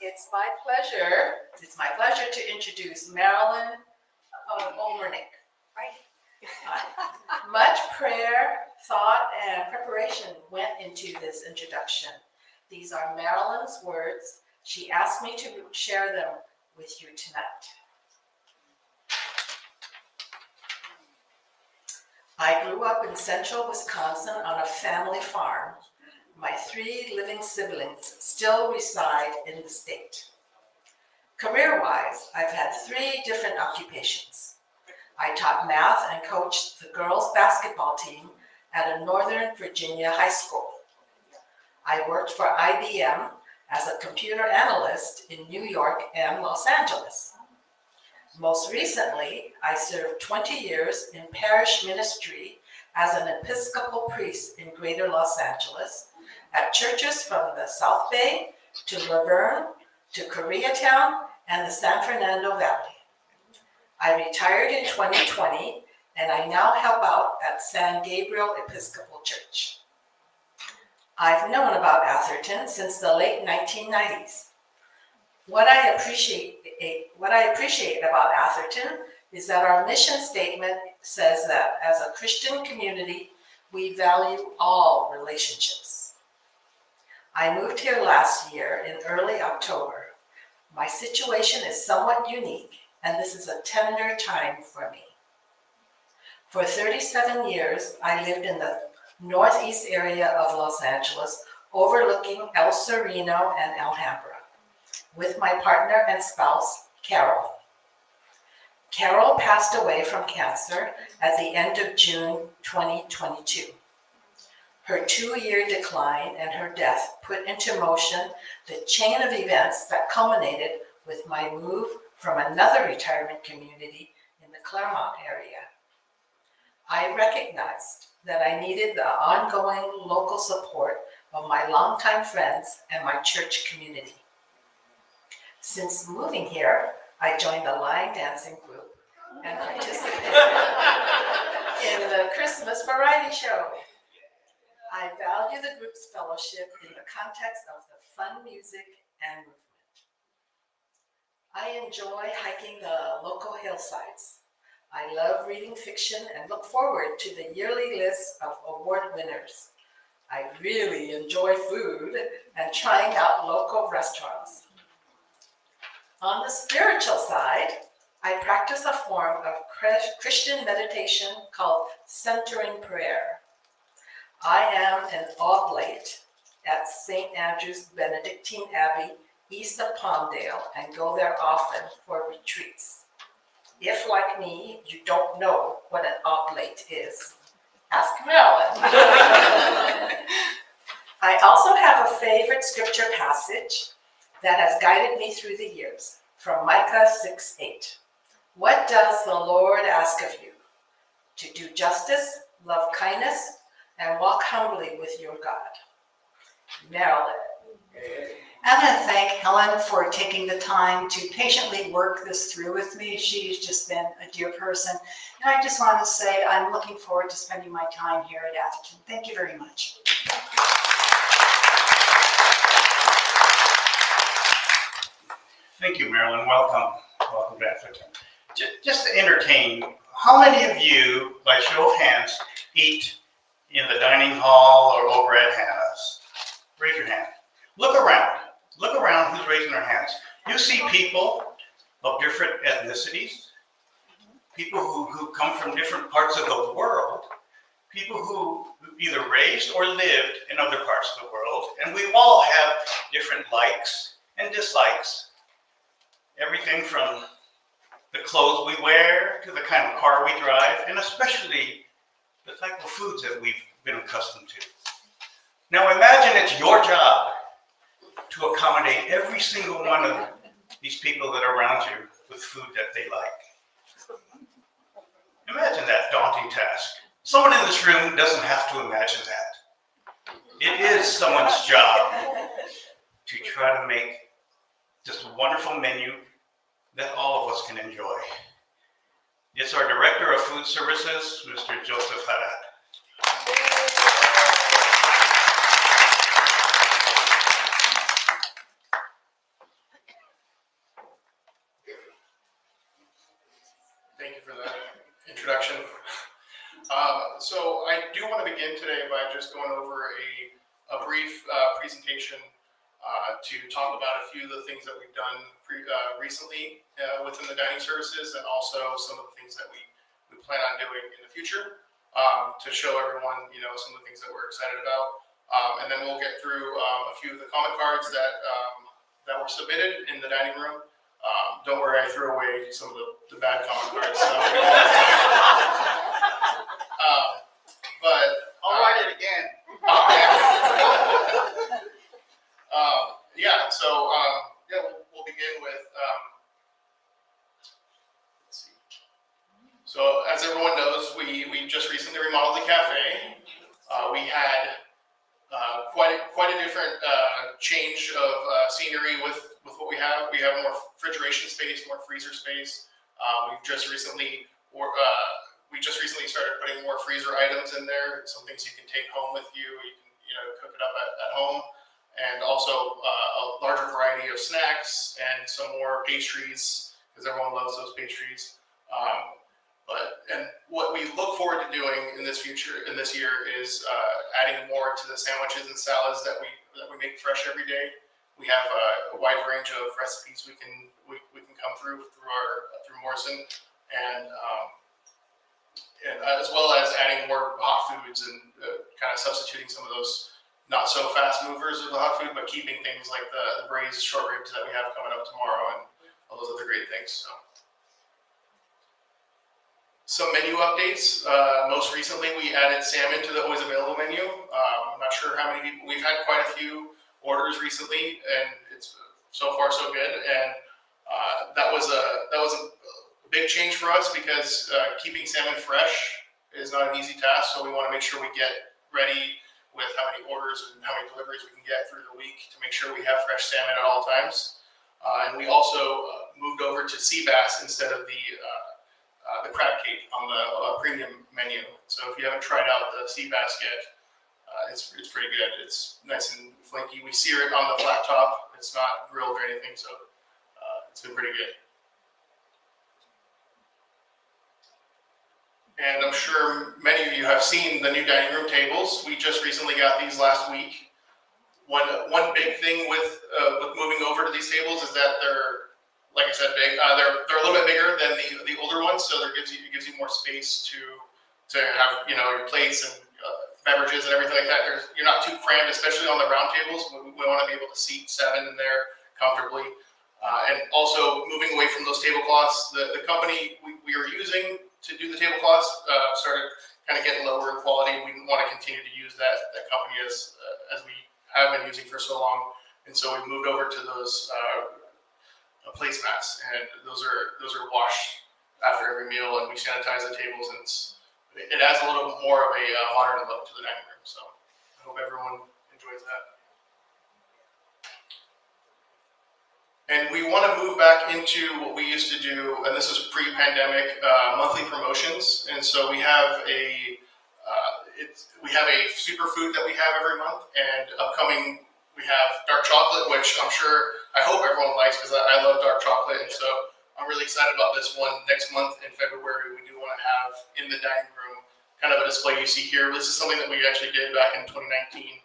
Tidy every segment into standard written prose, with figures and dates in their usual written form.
It's my pleasure to introduce Marilyn Olmernick. Right. Much prayer, thought, and preparation went into this introduction. These are Marilyn's words. She asked me to share them with you tonight. I grew up in central Wisconsin on a family farm. My 3 living siblings still reside in the state. Career-wise, I've had 3 different occupations. I taught math and coached the girls' basketball team at a Northern Virginia high school. I worked for IBM as a computer analyst in New York and Los Angeles. Most recently, I served 20 years in parish ministry as an Episcopal priest in Greater Los Angeles at churches from the South Bay to Laverne to Koreatown and the San Fernando Valley. I retired in 2020 and I now help out at San Gabriel Episcopal Church. I've known about Atherton since the late 1990s. What I appreciate about Atherton is that our mission statement says that as a Christian community, we value all relationships. I moved here last year in early October. My situation is somewhat unique, and this is a tender time for me. For 37 years, I lived in the northeast area of Los Angeles, overlooking El Sereno and Alhambra, with my partner and spouse, Carol. Carol passed away from cancer at the end of June 2022. Her 2-year decline and her death put into motion the chain of events that culminated with my move from another retirement community in the Claremont area. I recognized that I needed the ongoing local support of my longtime friends and my church community. Since moving here, I joined the line dancing group and participated in the Christmas variety show. I value the group's fellowship in the context of the fun music and movement. I enjoy hiking the local hillsides. I love reading fiction and look forward to the yearly list of award winners. I really enjoy food and trying out local restaurants. On the spiritual side, I practice a form of Christian meditation called centering prayer. I am an oblate at St. Andrew's Benedictine Abbey, east of Palmdale, and go there often for retreats. If, like me, you don't know what an oblate is, ask Marilyn. I also have a favorite scripture passage that has guided me through the years, from Micah 6:8. What does the Lord ask of you? To do justice, love kindness, and walk humbly with your God. Marilyn. I'm going to thank Helen for taking the time to patiently work this through with me. She's just been a dear person. And I just want to say I'm looking forward to spending my time here at Atherton. Thank you very much. Thank you, Marilyn. Welcome. Welcome to Atherton. Just to entertain, how many of you, by show of hands, eat in the dining hall or over at Hannah's? Raise your hand. Look around. Look around who's raising their hands. You see people of different ethnicities, people who come from different parts of the world, people who either raised or lived in other parts of the world, and we all have different likes and dislikes. Everything from the clothes we wear to the kind of car we drive, and especially the type of foods that we've been accustomed to. Now imagine it's your job to accommodate every single one of these people that are around you with food that they like. Imagine that daunting task. Someone in this room doesn't have to imagine that. It is someone's job to try to make just a wonderful menu that all of us can enjoy. It's our Director of Food Services, Mr. Joseph Haddad. introduction. So I do want to begin today by just going over a brief presentation to talk about a few of the things that we've done recently within the dining services, and also some of the things that we plan on doing in the future to show everyone, some of the things that we're excited about. And then we'll get through a few of the comment cards that were submitted in the dining room. Don't worry, I threw away some of the bad comment cards. So. But I'll write it again. We'll begin with. Let's see. So, as everyone knows, we just recently remodeled the cafe. We had quite a different change of scenery with what we have. We have more refrigeration space, more freezer space. We've just recently started putting more freezer items in there. Some things you can take home with you. You can cook it up at home, and also a larger variety of snacks and some more pastries, because everyone loves those pastries. And what we look forward to doing in this year is adding more to the sandwiches and salads that we make fresh every day. We have a wide range of recipes we can come through Morrison, and as well as adding more hot foods and kind of substituting some of those not so fast movers of the hot food, but keeping things like the braised short ribs that we have coming up tomorrow and all those other great things. So. Some menu updates. Most recently, we added salmon to the always available menu. I'm not sure how many people. We've had quite a few orders recently, and it's so far so good. And that was a big change for us, because keeping salmon fresh is not an easy task. So we want to make sure we get ready with how many orders and how many deliveries we can get through the week to make sure we have fresh salmon at all times. And we also moved over to sea bass instead of the crab cake on the premium menu. So if you haven't tried out the sea bass yet, it's pretty good. It's nice and flaky. We sear it on the flat top. It's not grilled or anything, so it's been pretty good. And I'm sure many of you have seen the new dining room tables. We just recently got these last week. One big thing with moving over to these tables is that they're, like I said, big. They're a little bit bigger than the older ones, so it gives you more space to have your plates and beverages and everything like that. You're not too crammed, especially on the round tables. We want to be able to seat 7 in there comfortably. And also moving away from those tablecloths, the company we were using to do the tablecloths started kind of getting lower in quality. We didn't want to continue to use that company as we have been using for so long, and so we moved over to those placemats, and those are washed after every meal, and we sanitize the tables, and it adds a little more of a modern look to the dining room. So I hope everyone enjoys that. And we want to move back into what we used to do, and this is pre-pandemic, monthly promotions. And so we have a superfood that we have every month, and upcoming we have dark chocolate, which I hope everyone likes, because I love dark chocolate. And so I'm really excited about this one. Next month in February, we do want to have in the dining room kind of a display you see here. This is something that we actually did back in 2019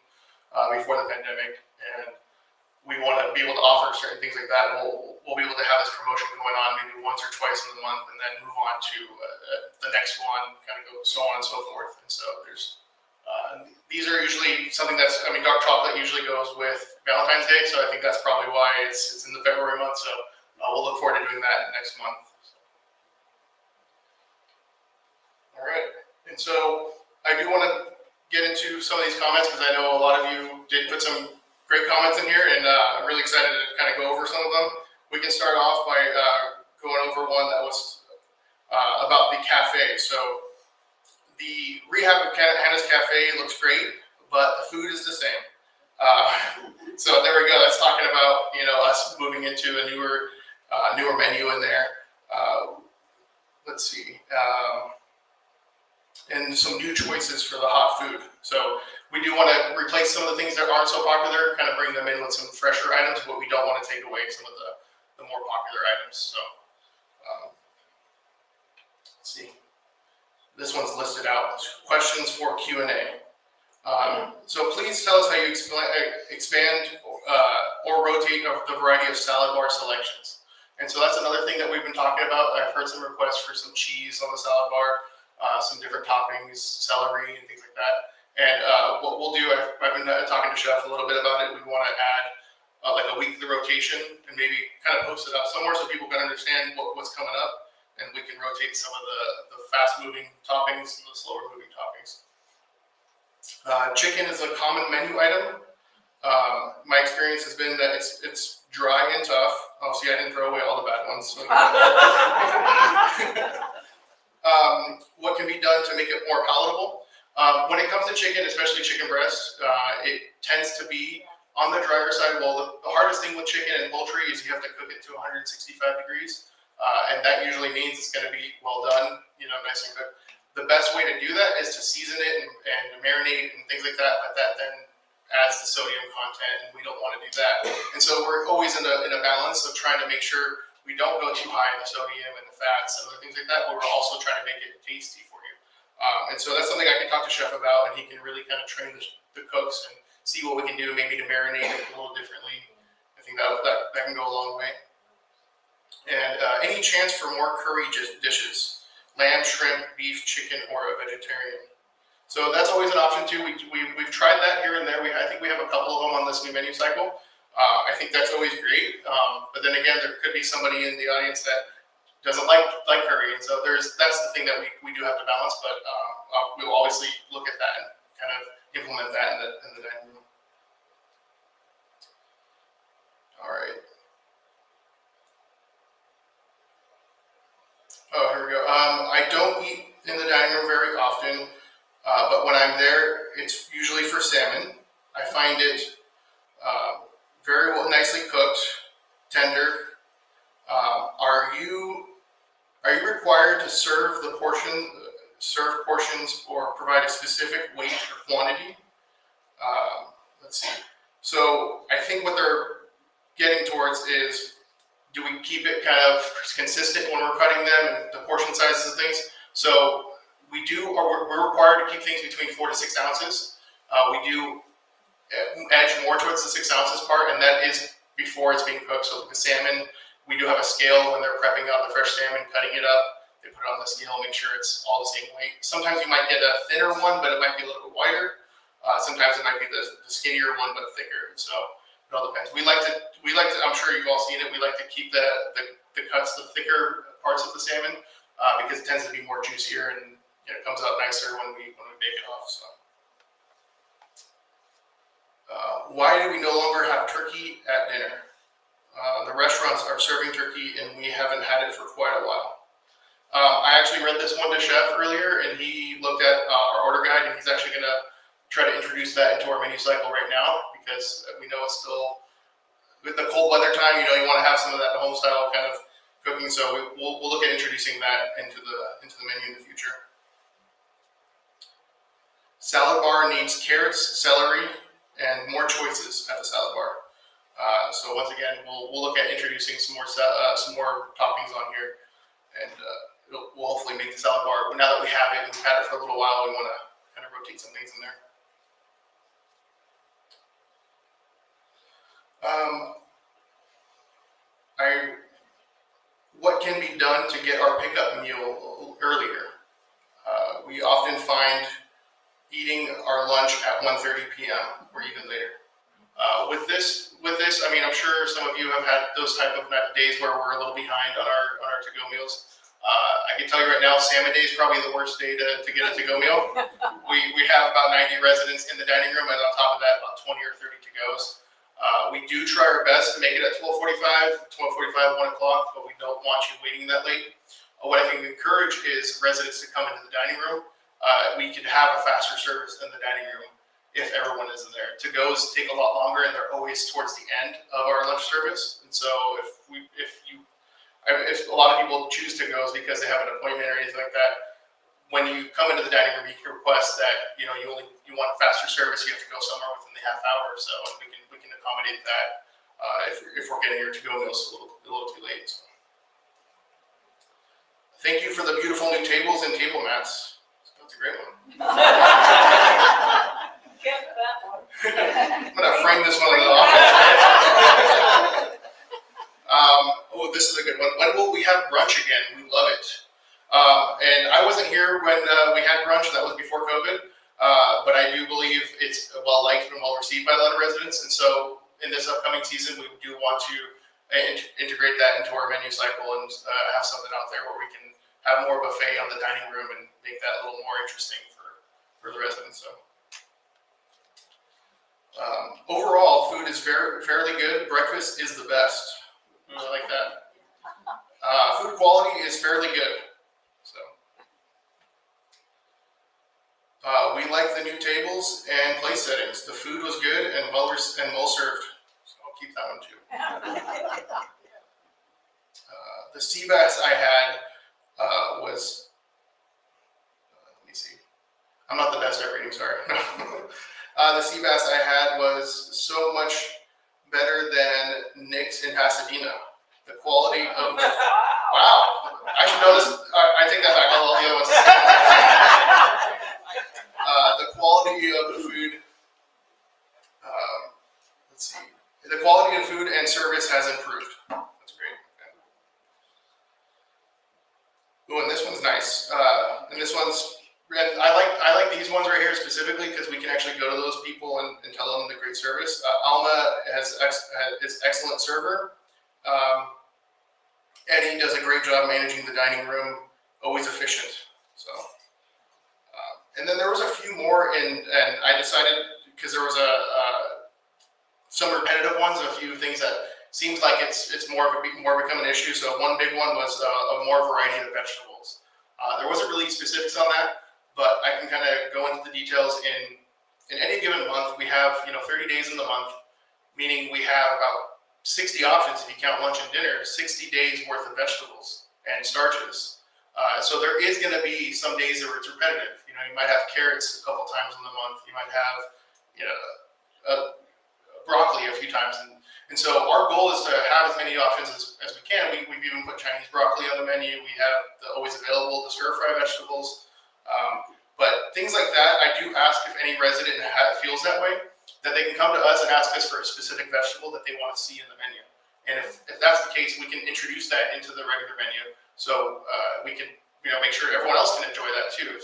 before the pandemic, and we want to be able to offer certain things like that. We'll be able to have this promotion going on maybe once or twice in the month, and then move on to the next one, kind of go so on and so forth. And so these are usually something dark chocolate usually goes with Valentine's Day, so I think that's probably why it's in the February month. So we'll look forward to doing that next month. All right, and so I do want to get into some of these comments, because I know a lot of you did put some great comments in here, and I'm really excited to kind of go over some of them. We can start off by going over one that was about the cafe. So the rehab of Hannah's Cafe looks great, but the food is the same. So there we go. That's talking about us moving into a newer menu in there. Let's see. And some new choices for the hot food. So we do want to replace some of the things that aren't so popular, kind of bring them in with some fresher items, but we don't want to take away some of the more popular items. So let's see. This one's listed out. Questions for Q&A. So please tell us how you expand or rotate the variety of salad bar selections. And so that's another thing that we've been talking about. I've heard some requests for some cheese on the salad bar, some different toppings, celery, and things like that. And what we'll do, I've been talking to Chef a little bit about it. We want to add like a weekly rotation and maybe kind of post it up somewhere so people can understand what's coming up, and we can rotate some of the fast-moving toppings and the slower-moving toppings. Chicken is a common menu item. My experience has been that it's dry and tough. Oh, see, I didn't throw away all the bad ones. So what can be done to make it more palatable? When it comes to chicken, especially chicken breast, it tends to be on the drier side. Well, the hardest thing with chicken and poultry is you have to cook it to 165 degrees. And that usually means it's going to be well done, nice and cooked. The best way to do that is to season it and marinate and things like that, but that then adds the sodium content, and we don't want to do that. And so we're always in a balance of trying to make sure we don't go too high in the sodium and the fats and other things like that, but we're also trying to make it tasty for you. And so that's something I can talk to Chef about, and he can really kind of train the cooks and see what we can do maybe to marinate it a little differently. I think that can go a long way. And any chance for more curry dishes? Lamb, shrimp, beef, chicken, or a vegetarian? So that's always an option too. We've tried that here and there. I think we have a couple of them on this new menu cycle. I think that's always great. But then again, there could be somebody in the audience that doesn't like curry. And so that's the thing that we do have to balance, but we'll obviously look at that and kind of implement that in the dining room. All right. Oh, here we go. I don't eat in the dining room very often, but when I'm there, it's usually for salmon. I find it very well, nicely cooked, tender. Are you required to serve portions or provide a specific weight or quantity? Let's see. So I think what they're getting towards is, do we keep it kind of consistent when we're cutting them and the portion sizes and things? So we're required to keep things between 4 to 6 ounces. We do edge more towards the 6 ounces part, and that is before it's being cooked. So the salmon, we do have a scale when they're prepping out the fresh salmon, cutting it up. They put it on the scale, make sure it's all the same weight. Sometimes you might get a thinner one, but it might be a little bit wider. Sometimes it might be the skinnier one, but thicker. So it all depends. We like to. I'm sure you've all seen it. We like to keep the cuts, the thicker parts of the salmon, because it tends to be more juicier and it comes out nicer when we bake it off. So, why do we no longer have turkey at dinner? The restaurants are serving turkey, and we haven't had it for quite a while. I actually read this one to Chef earlier, and he looked at our order guide, and he's actually going to try to introduce that into our menu cycle right now, because we know it's still, with the cold weather time, you want to have some of that home style kind of cooking. So we'll look at introducing that into the menu in the future. Salad bar needs carrots, celery, and more choices at the salad bar. So once again, we'll look at introducing some more toppings on here, and we'll hopefully make the salad bar. Now that we have it, we've had it for a little while, we want to kind of rotate some things in there. What can be done to get our pickup meal earlier? We often find eating our lunch at 1:30 p.m. or even later. With this, I mean, I'm sure some of you have had those type of days where we're a little behind on our to-go meals. I can tell you right now, salmon day is probably the worst day to get a to-go meal. We have about 90 residents in the dining room, and on top of that, about 20 or 30 to-goes. We do try our best to make it at 12:45, 1 o'clock, but we don't want you waiting that late. What I can encourage is residents to come into the dining room. We could have a faster service in the dining room if everyone isn't there. To-goes take a lot longer, and they're always towards the end of our lunch service. And so if a lot of people choose to-goes because they have an appointment or anything like that, when you come into the dining room, you can request that you want faster service. You have to go somewhere within the half hour or so, and we can accommodate that if we're getting your to-go meals a little too late. So. Thank you for the beautiful new tables and table mats. That's a great one. Get that one. I'm gonna frame this one in the office. Oh, this is a good one. When will we have brunch again? We love it. And I wasn't here when we had brunch. That was before COVID. But I do believe it's well liked and well received by a lot of residents. And so in this upcoming season, we do want to integrate that into our menu cycle and have something out there where we can have more buffet on the dining room and make that a little more interesting for the residents. So overall, food is fairly good. Breakfast is the best. I like that. Food quality is fairly good. So we like the new tables and place settings. The food was good and well served. So I'll keep that one too. The sea bass I had was, let me see. I'm not the best at reading, sorry. The sea bass I had was so much better than Nick's in Pasadena. The quality of the, wow. I should know this. I take that back. I'll the other ones. The quality of the food. Let's see. The quality of food and service has improved. That's great. Okay. Ooh, and this one's nice. And this one's. I like these ones right here specifically because we can actually go to those people and tell them the great service. Alma is excellent server. Eddie does a great job managing the dining room, always efficient. So, and then there was a few more, and I decided because there was some repetitive ones, a few things that seems like it's more become an issue. So one big one was a more variety of vegetables. There wasn't really specifics on that. But I can kind of go into the details in any given month. We have 30 days in the month, meaning we have about 60 options if you count lunch and dinner, 60 days worth of vegetables and starches. So there is going to be some days where it's repetitive. You might have carrots a couple times in the month. You might have broccoli a few times. And so our goal is to have as many options as we can. We've even put Chinese broccoli on the menu. We have the always available the stir-fry vegetables. But things like that, I do ask if any resident feels that way, that they can come to us and ask us for a specific vegetable that they want to see in the menu. And if that's the case, we can introduce that into the regular menu. So we can make sure everyone else can enjoy that too.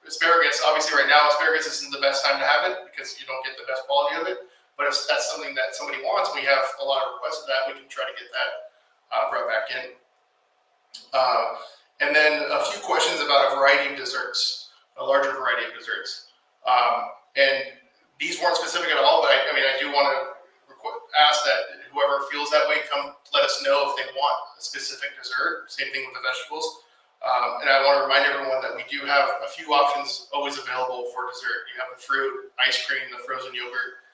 Asparagus, obviously right now, asparagus isn't the best time to have it because you don't get the best quality of it. But if that's something that somebody wants, we have a lot of requests of that, we can try to get that brought back in. And then a few questions about a variety of desserts, a larger variety of desserts. And these weren't specific at all, but I do want to ask that whoever feels that way, come let us know if they want a specific dessert. Same thing with the vegetables. And I want to remind everyone that we do have a few options always available for dessert. You have the fruit, ice cream, the frozen yogurt,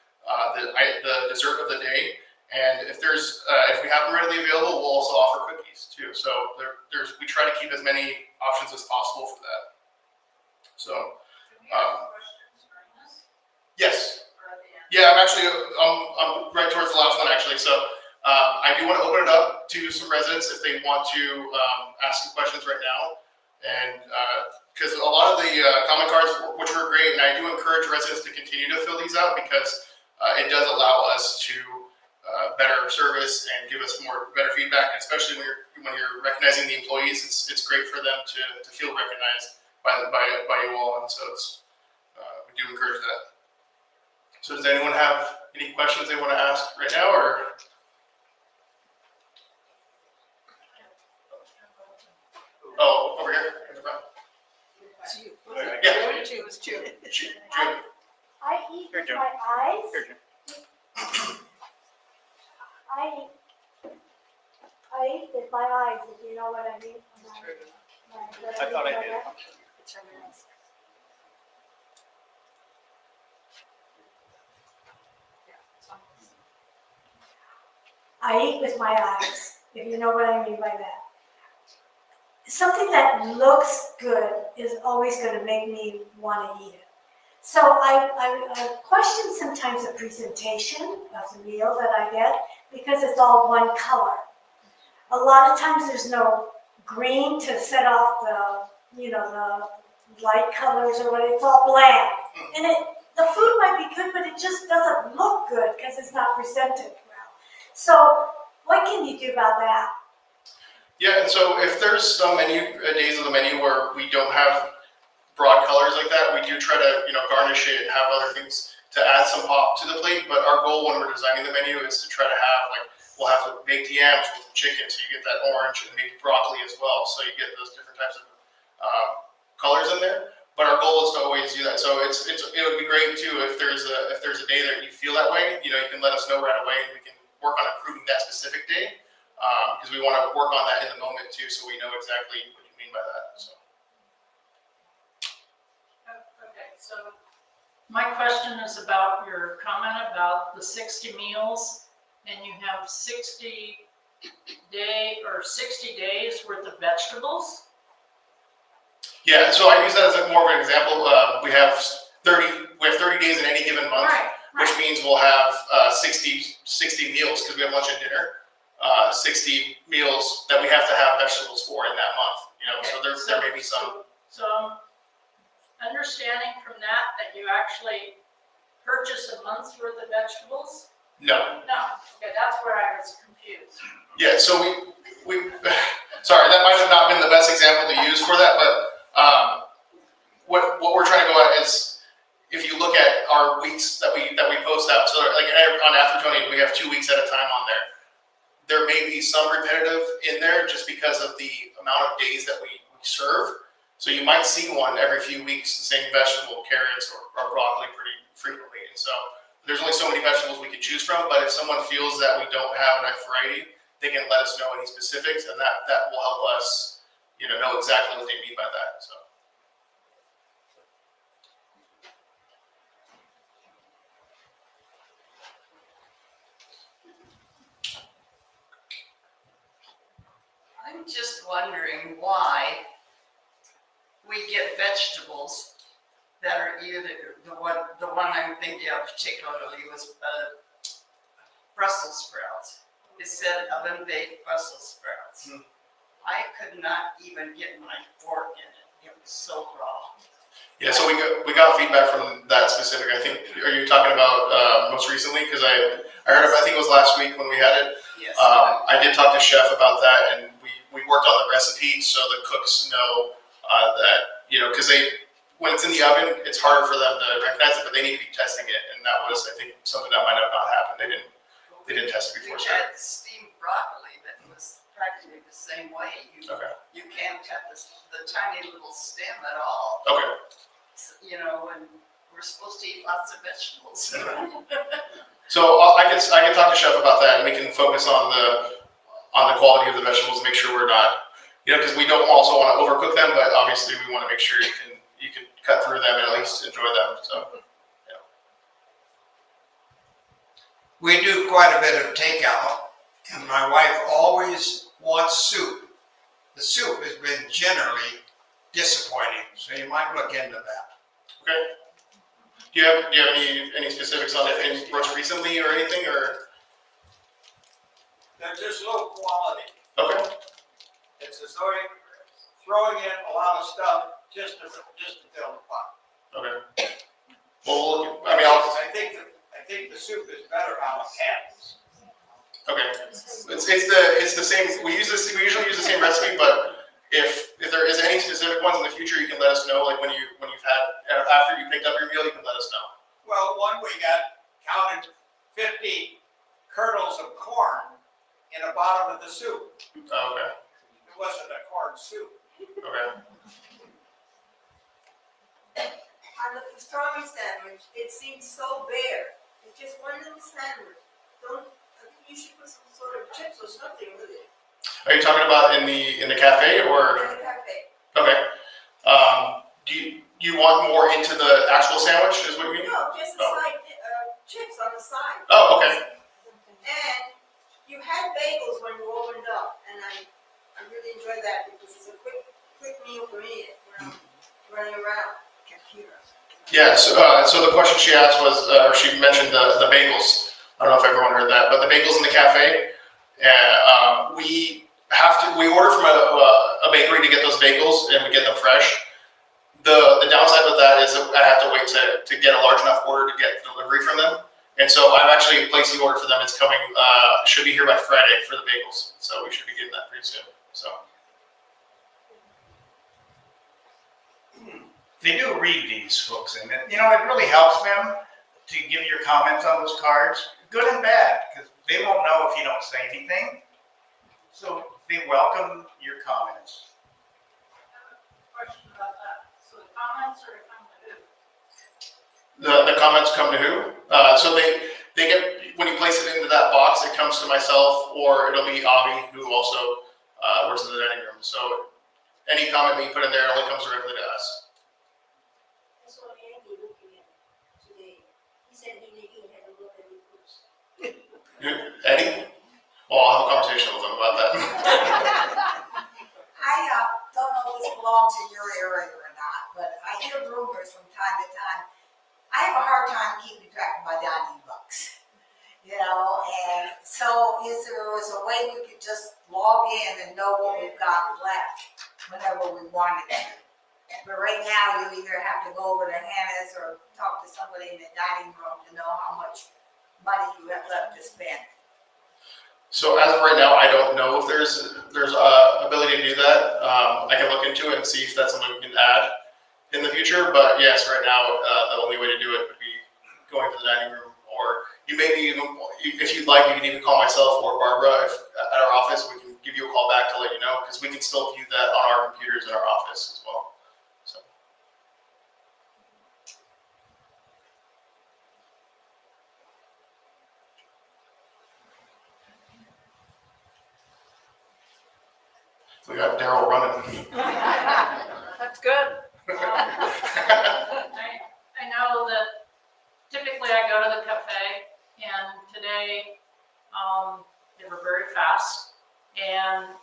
the dessert of the day. And if we have them readily available, we'll also offer cookies too. So we try to keep as many options as possible for that. So, yes, yeah, I'm right towards the last one actually. So I do want to open it up to some residents if they want to ask some questions right now, and because a lot of the comment cards, which were great, and I do encourage residents to continue to fill these out because it does allow us to better service and give us better feedback, and especially when you're recognizing the employees, it's great for them to feel recognized by you all, and so we do encourage that. So does anyone have any questions they want to ask right now, or? Oh, over here. It's you. Yeah. It's you. I eat with my eyes. I eat with my eyes, if you know what I mean. I thought I did. I eat with my eyes, if you know what I mean by that. Something that looks good is always going to make me want to eat it. So I question sometimes the presentation of the meal that I get because it's all one color. A lot of times there's no green to set off the light colors or what, it's all bland. And the food might be good, but it just doesn't look good because it's not presented well. So what can you do about that? Yeah, and so if there's some days of the menu where we don't have broad colors like that, we do try to, garnish it and have other things to add some pop to the plate. But our goal when we're designing the menu is to try to have, we'll have the baked yams with the chicken, so you get that orange, and maybe broccoli as well, so you get those different types of colors in there. But our goal is to always do that. So it would be great too if there's a day that you feel that way. You can let us know right away, and we can work on improving that specific day, because we want to work on that in the moment too, so we know exactly what you mean by that. So. Okay, so my question is about your comment about the 60 meals, and you have 60 days worth of vegetables? Yeah, so I use that as more of an example. We have 30 days in any given month, which means we'll have 60 meals because we have lunch and dinner. 60 meals that we have to have vegetables for in that month. So there may be some. So understanding from that you actually purchase a month's worth of vegetables? No. No. Okay, that's where I was confused. Yeah, so we sorry, that might have not been the best example to use for that, but what we're trying to go at is, if you look at our weeks that we post out, so like on Atherton, we have 2 weeks at a time on there. There may be some repetitive in there just because of the amount of days that we serve. So you might see one every few weeks, the same vegetable, carrots or broccoli pretty frequently. And so there's only so many vegetables we can choose from, but if someone feels that we don't have enough variety, they can let us know any specifics, and that will help us, know exactly what they mean by that. So. I'm just wondering why we get vegetables that are either, the one I'm thinking of particularly was Brussels sprouts. It said oven baked Brussels sprouts. I could not even get my fork in it. It was so raw. Yeah, so we got feedback from that specific. I think, are you talking about most recently? Because I heard, I think it was last week when we had it. Yes. I did talk to Chef about that, and we worked on the recipe so the cooks know that, because when it's in the oven, it's harder for them to recognize it, but they need to be testing it, and that was, I think, something that might have not happened. They didn't test it before. We had steamed broccoli that was practically the same way. You can't cut the tiny little stem at all. Okay. And we're supposed to eat lots of vegetables. So I can talk to Chef about that, and we can focus on the quality of the vegetables and make sure we're not, because we don't also want to overcook them, but obviously we want to make sure you can cut through them and at least enjoy them. So. We do quite a bit of takeout, and my wife always wants soup. The soup has been generally disappointing, so you might look into that. Okay. Do you have any specifics on anything most recently or anything, or? They're just low quality. Okay. It's as though you're throwing in a lot of stuff just to fill the pot. Okay. Well, I think the soup is better out of cans. Okay. It's the same. We usually use the same recipe, but if there is any specific ones in the future, you can let us know. Like when you've had after you picked up your meal, you can let us know. Well, one we counted 50 kernels of corn in the bottom of the soup. Oh, okay. It wasn't a corn soup. Okay. On the pastrami sandwich, it seems so bare. It's just one little sandwich. I think you should put some sort of chips or something with it. Are you talking about in the cafe or? In the cafe. Okay. Do you want more into the actual sandwich? Is what you mean? No, just the side, chips on the side. Oh, okay. And you had bagels when you opened up, and I really enjoy that because it's a quick meal for me when I'm running around. Computer. Yeah. So the question she asked was, or she mentioned the bagels. I don't know if everyone heard that, but the bagels in the cafe, we order from a bakery to get those bagels, and we get them fresh. The downside of that is that I have to wait to get a large enough order to get delivery from them. And so I've actually placed the order for them. It's coming, should be here by Friday for the bagels. So we should be getting that pretty soon. So. They do read these folks, and it really helps them to give your comments on those cards, good and bad, because they won't know if you don't say anything. So they welcome your comments. Question about that. So the comments are to come to who? The comments come to who? So they get, when you place it into that box, it comes to myself, or it'll be Avi, who also works in the dining room. So any comment that you put in there only comes directly to us. That's what Andy looking at today. He said he had to look at it first. Eddie? Well, I'll have a conversation with them about that. I don't know if this belongs in your area or not, but I hear rumors from time to time. I have a hard time keeping track of my dining bucks, and so if there was a way we could just log in and know what we've got left whenever we wanted to. But right now, you either have to go over to Hannah's or talk to somebody in the dining room to know how much money you have left to spend. So as of right now, I don't know if there's ability to do that. I can look into it and see if that's something we can add in the future. But yes, right now the only way to do it would be going to the dining room, or you may be even, if you'd like, you can even call myself or Barbara at our office. We can give you a call back to let you know, because we can still view that on our computers in our office as well. So. We got Daryl running. That's good. I know that typically I go to the cafe, and today they were very fast, and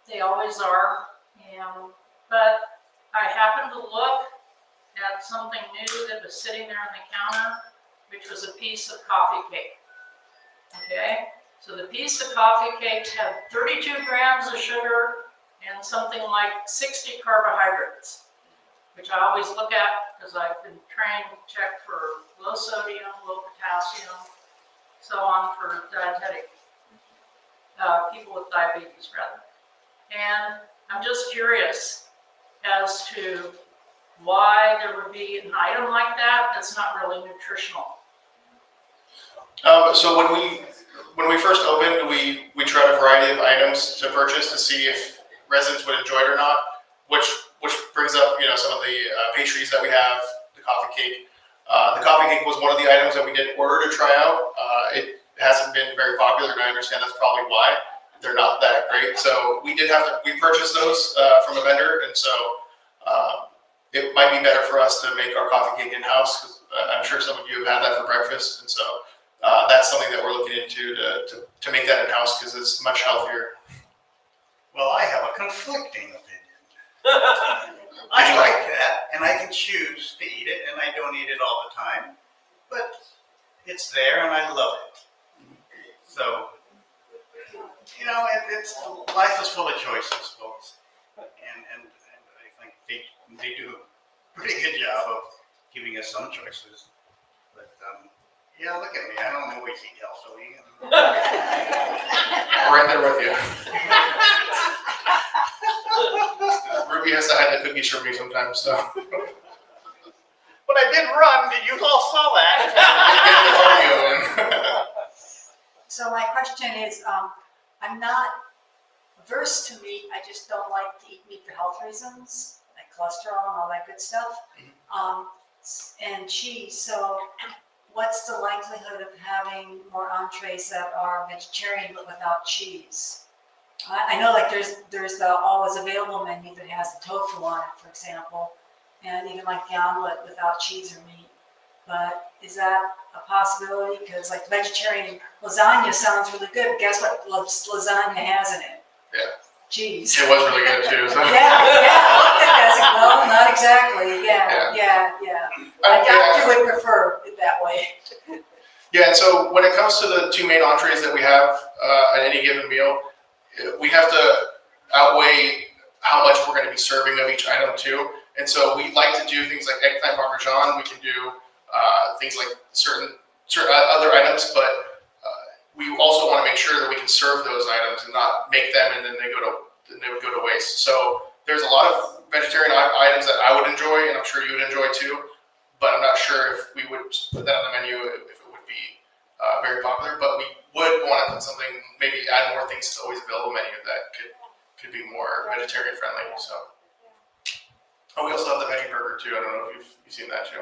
they always are. But I happened to look at something new that was sitting there on the counter, which was a piece of coffee cake. Okay, so the piece of coffee cake had 32 grams of sugar and something like 60 carbohydrates, which I always look at because I've been trained to check for low sodium, low potassium, so on for dietetic people with diabetes rather. And I'm just curious as to why there would be an item like that that's not really nutritional. So when we first opened, we tried a variety of items to purchase to see if residents would enjoy it or not, which brings up some of the pastries that we have, the coffee cake. The coffee cake was one of the items that we did order to try out. It hasn't been very popular, and I understand that's probably why. They're not that great. So we purchased those from a vendor, and so it might be better for us to make our coffee cake in-house, because I'm sure some of you have had that for breakfast, and so that's something that we're looking into to make that in-house, because it's much healthier. Well, I have a conflicting opinion. I like that, and I can choose to eat it, and I don't eat it all the time, but it's there, and I love it. So, it's life is full of choices, folks, and I think they do a pretty good job of giving us some choices. But yeah, look at me, I don't always eat healthily. Right there with you. Ruby has to hide the cookies from me sometimes, so. But I did run, you all saw that. Get the cardio in. So my question is, I'm not averse to meat, I just don't like to eat meat for health reasons, like cholesterol and all that good stuff. And cheese, so what's the likelihood of having more entrees that are vegetarian but without cheese? I know like there's the always available menu that has the tofu on it, for example, and even like the omelet without cheese or meat. But is that a possibility? Because like vegetarian lasagna sounds really good. Guess what lasagna has in it? Yeah. Cheese. It was really good too. So. No, not exactly. Yeah. My doctor would prefer it that way. Yeah, and so when it comes to the two main entrees that we have at any given meal, we have to outweigh how much we're going to be serving of each item too. And so we like to do things like eggplant parmesan. We can do things like certain other items, but we also want to make sure that we can serve those items and not make them and then they would go to waste. So there's a lot of vegetarian items that I would enjoy, and I'm sure you would enjoy too. But I'm not sure if we would put that on the menu if it would be very popular. But we would want to put something, maybe add more things to the always available menu that could be more vegetarian friendly. So, we also have the veggie burger too. I don't know if you've seen that too.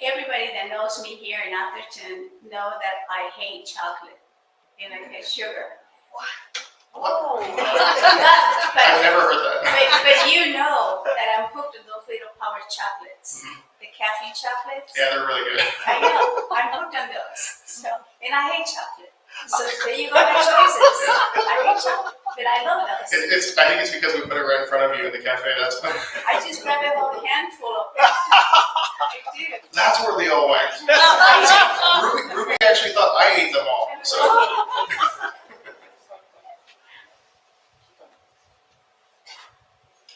Everybody that knows me here in Atherton know that I hate chocolate and I hate sugar. Oh. I've never heard that. But you know that I'm hooked on those little power chocolates, the caffeine chocolates. Yeah, they're really good. I know, I'm hooked on those. So, and I hate chocolate. So there you go, the choices. I hate chocolate, but I love those. I think it's because we put it right in front of you in the cafe. That's why. I just grabbed a whole handful of it. I did. That's where they all went. Ruby actually thought I ate them all. So.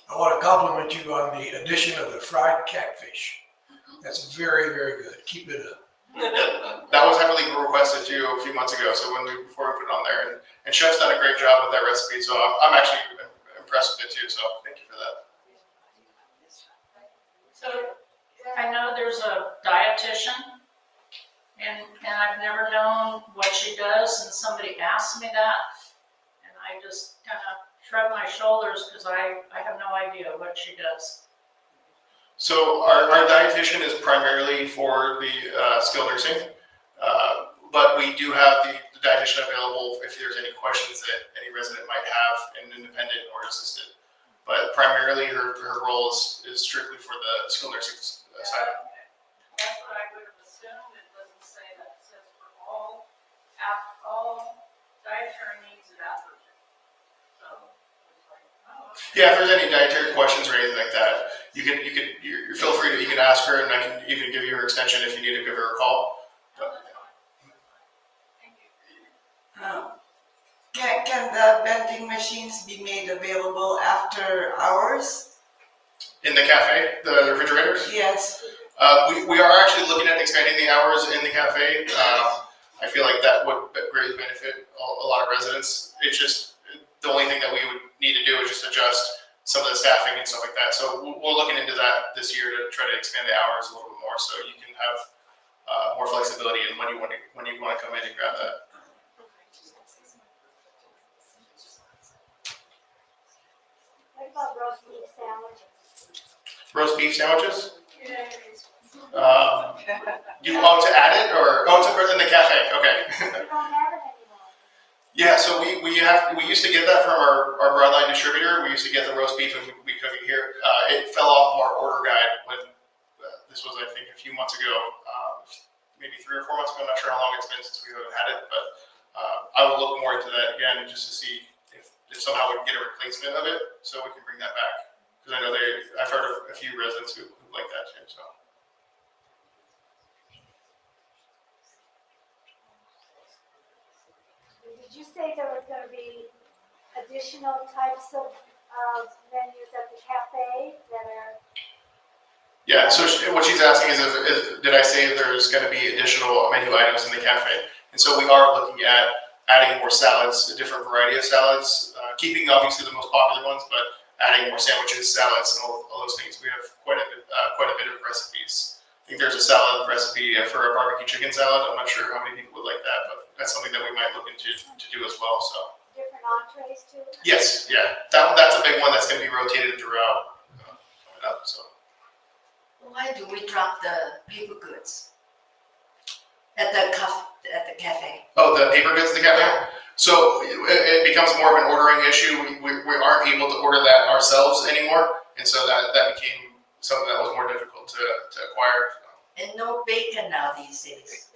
I want to compliment you on the addition of the fried catfish. That's very, very good. Keep it up. That was heavily requested too a few months ago. So before we put it on there, and Chef's done a great job with that recipe. So I'm actually impressed with it too. So thank you for that. So I know there's a dietitian, and I've never known what she does, and somebody asked me that, and I just kind of shrug my shoulders because I have no idea what she does. So our dietitian is primarily for the skilled nursing, but we do have the dietitian available if there's any questions that any resident might have, in independent or assisted. But primarily her role is strictly for the skilled nursing side. That's what I would have assumed. It doesn't say that. It says for all dietary needs at Atherton. So it's like, oh. Yeah, if there's any dietary questions or anything like that, you feel free to, you can ask her, and I can even give you her extension if you need to give her a call. Can the vending machines be made available after hours? In the cafe, the refrigerators? Yes. We are actually looking at expanding the hours in the cafe. I feel like that would greatly benefit a lot of residents. It's just, the only thing that we would need to do is just adjust some of the staffing and stuff like that. So we're looking into that this year to try to expand the hours a little bit more, so you can have more flexibility in when you want to come in and grab that. What about roast beef sandwiches? Roast beef sandwiches? Do you want to add it, or it's in the cafe? Okay. We don't have it anymore. Yeah, so we used to get that from our broadline distributor. We used to get the roast beef and we cook it here. It fell off our order guide when this was, I think, a few months ago, maybe 3 or 4 months ago. I'm not sure how long it's been since we haven't had it, but I will look more into that again just to see if somehow we can get a replacement of it, so we can bring that back. Because I know I've heard of a few residents who like that too. So. Did you say there was going to be additional types of menus at the cafe that are? Yeah, so what she's asking is did I say there's going to be additional menu items in the cafe? And so we are looking at adding more salads, a different variety of salads, keeping obviously the most popular ones, but adding more sandwiches, salads, and all those things. We have quite a bit of recipes. I think there's a salad recipe for a barbecue chicken salad. I'm not sure how many people would like that, but that's something that we might look into to do as well. So Different entrees too? yes, yeah, that's a big one that's going to be rotated throughout. Coming up, so. Why do we drop the paper goods at the cafe? Oh, the paper goods at the cafe? So it becomes more of an ordering issue. We aren't able to order that ourselves anymore. And so that became something that was more difficult to acquire. And no bacon now these days.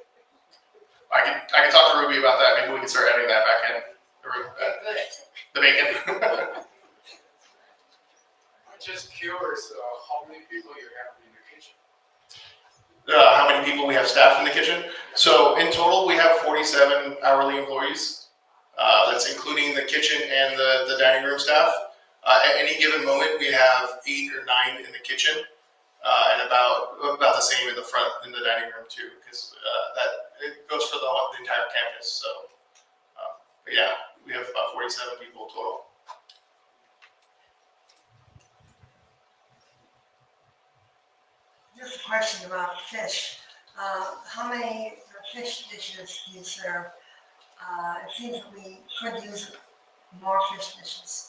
I can talk to Ruby about that. Maybe we can start adding that back in. The bacon. I'm just curious, how many people you have in your kitchen? How many people we have staffed in the kitchen? So in total, we have 47 hourly employees. That's including the kitchen and the dining room staff. At any given moment, we have 8 or 9 in the kitchen, and about the same in the front in the dining room too, because that it goes for the entire campus. So, but yeah, we have about 47 people total. Just a question about fish. How many fish dishes do you serve? It seems that we could use more fish dishes.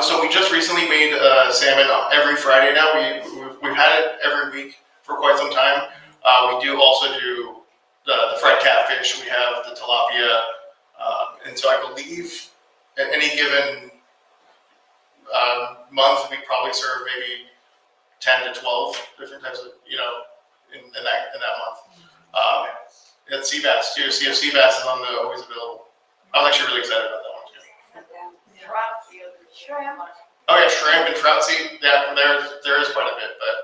So we just recently made salmon every Friday now. We've had it every week for quite some time. We do also do the fried catfish. We have the tilapia, and so I believe at any given month we probably serve maybe 10 to 12 different types of in that month. And sea bass too. Sea bass is on the always available. I was actually really excited about that one too. Shrimp. Oh yeah, shrimp and trout. See, yeah, there is quite a bit. But